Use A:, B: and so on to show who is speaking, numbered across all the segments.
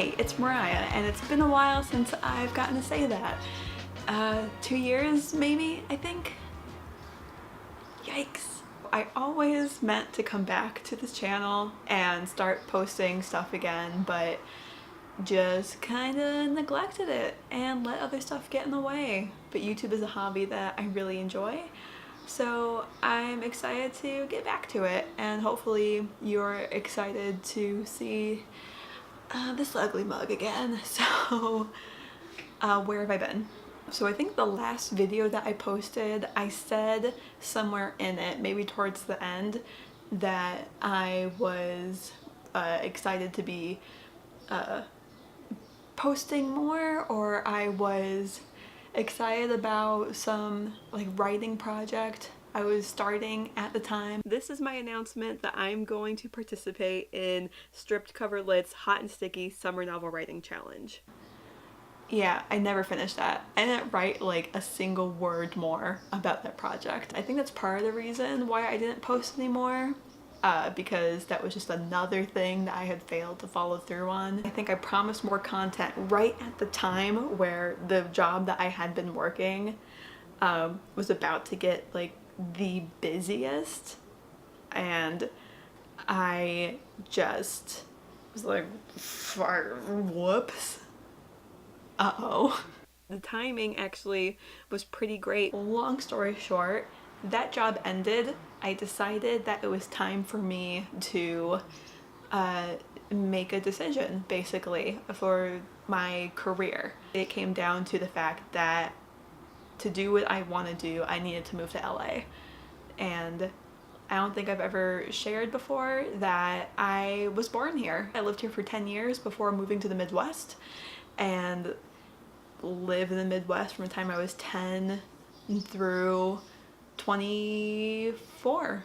A: Hey, it's Mariah, and it's been a while since I've gotten to say that. 2 years maybe, I think? Yikes. I always meant to come back to this channel and start posting stuff again, but just kinda neglected it and let other stuff get in the way. But YouTube is a hobby that I really enjoy, so I'm excited to get back to it, and hopefully you're excited to see this ugly mug again. So where have I been? So I think the last video that I posted, I said somewhere in it, maybe towards the end, that I was excited to be posting more, or I was excited about some like writing project I was starting at the time. This is my announcement that I'm going to participate in Stripped Cover Lit's Hot and Sticky Summer Novel Writing Challenge. Yeah, I never finished that. I didn't write like a single word more about that project. I think that's part of the reason why I didn't post anymore, because that was just another thing that I had failed to follow through on. I think I promised more content right at the time where the job that I had been working was about to get like the busiest, and I just was like, whoops. Uh-oh. The timing actually was pretty great. Long story short, that job ended. I decided that it was time for me to make a decision, basically, for my career. It came down to the fact that to do what I want to do, I needed to move to LA. And I don't think I've ever shared before that I was born here. I lived here for 10 years before moving to the Midwest, and lived in the Midwest from the time I was 10 through 24,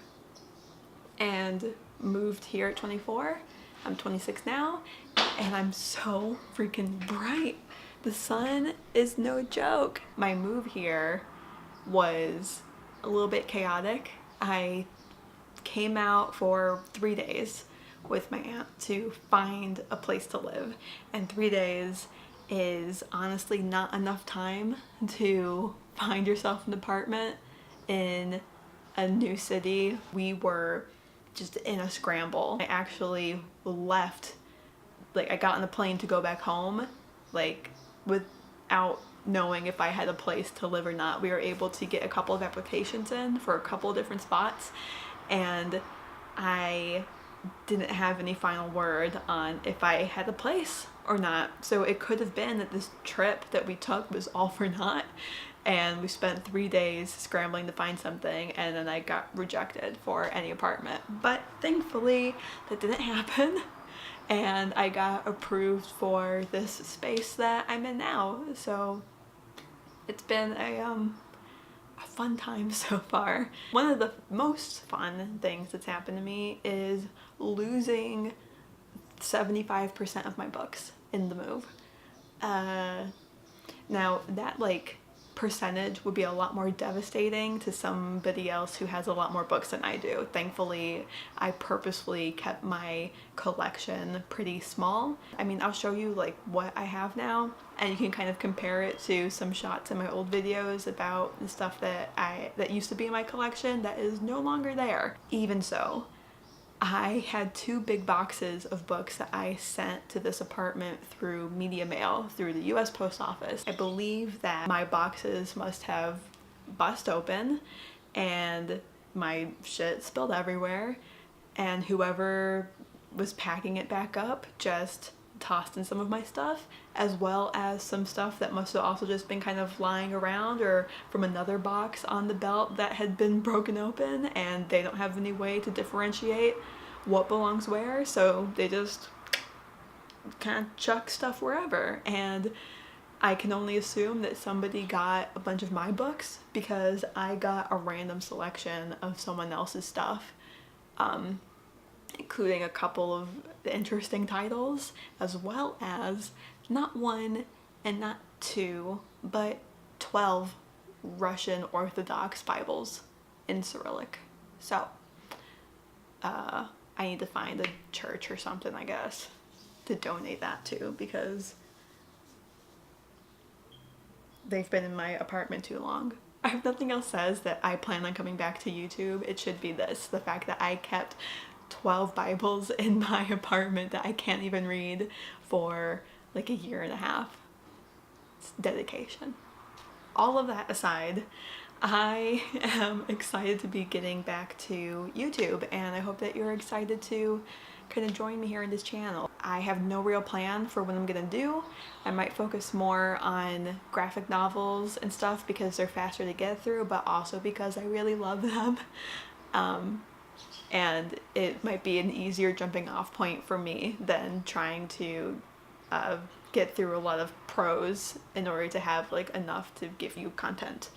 A: and moved here at 24. I'm 26 now, and I'm so freaking bright. The sun is no joke. My move here was a little bit chaotic. I came out for 3 days with my aunt to find a place to live, and 3 days is honestly not enough time to find yourself an apartment in a new city. We were just in a scramble. I actually left, like I got on the plane to go back home, like without knowing if I had a place to live or not. We were able to get a couple of applications in for a couple of different spots, and I didn't have any final word on if I had a place or not. So it could have been that this trip that we took was all for naught, and we spent 3 days scrambling to find something, and then I got rejected for any apartment. But thankfully that didn't happen, and I got approved for this space that I'm in now. So it's been a fun time so far. One of the most fun things that's happened to me is losing 75% of my books in the move. Now that like percentage would be a lot more devastating to somebody else who has a lot more books than I do. Thankfully, I purposefully kept my collection pretty small. I mean, I'll show you like what I have now, and you can kind of compare it to some shots in my old videos about the stuff that used to be in my collection that is no longer there. Even so, I had 2 big boxes of books that I sent to this apartment through media mail through the US Post Office. I believe that my boxes must have bust open and my shit spilled everywhere, and whoever was packing it back up just tossed in some of my stuff, as well as some stuff that must have also just been kind of lying around or from another box on the belt that had been broken open, and they don't have any way to differentiate what belongs where, so they just kind of chuck stuff wherever. And I can only assume that somebody got a bunch of my books because I got a random selection of someone else's stuff, including a couple of interesting titles, as well as not 1 and not 2, but 12 Russian Orthodox Bibles in Cyrillic. So I need to find a church or something, I guess. to donate that to, because they've been in my apartment too long. If nothing else says that I plan on coming back to YouTube, it should be this. The fact that I kept 12 Bibles in my apartment that I can't even read for like a year and a half. It's dedication. All of that aside, I am excited to be getting back to YouTube, and I hope that you're excited to kind of join me here in this channel. I have no real plan for what I'm gonna do. I might focus more on graphic novels and stuff because they're faster to get through, but also because I really love them. And it might be an easier jumping off point for me than trying to get through a lot of prose in order to have like enough to give you content.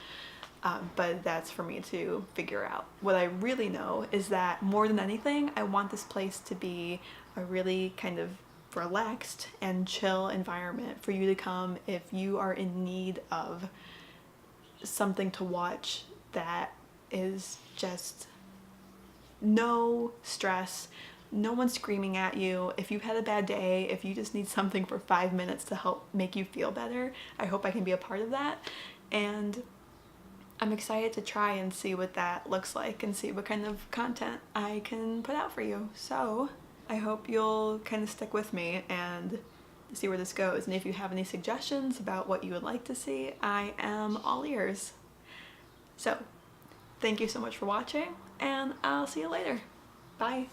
A: But that's for me to figure out. What I really know is that more than anything, I want this place to be a really kind of relaxed and chill environment for you to come if you are in need of something to watch that is just no stress, no one screaming at you. If you've had a bad day, if you just need something for 5 minutes to help make you feel better, I hope I can be a part of that. And I'm excited to try and see what that looks like and see what kind of content I can put out for you. So I hope you'll kind of stick with me and see where this goes. And if you have any suggestions about what you would like to see, I am all ears. So thank you so much for watching, and I'll see you later. Bye.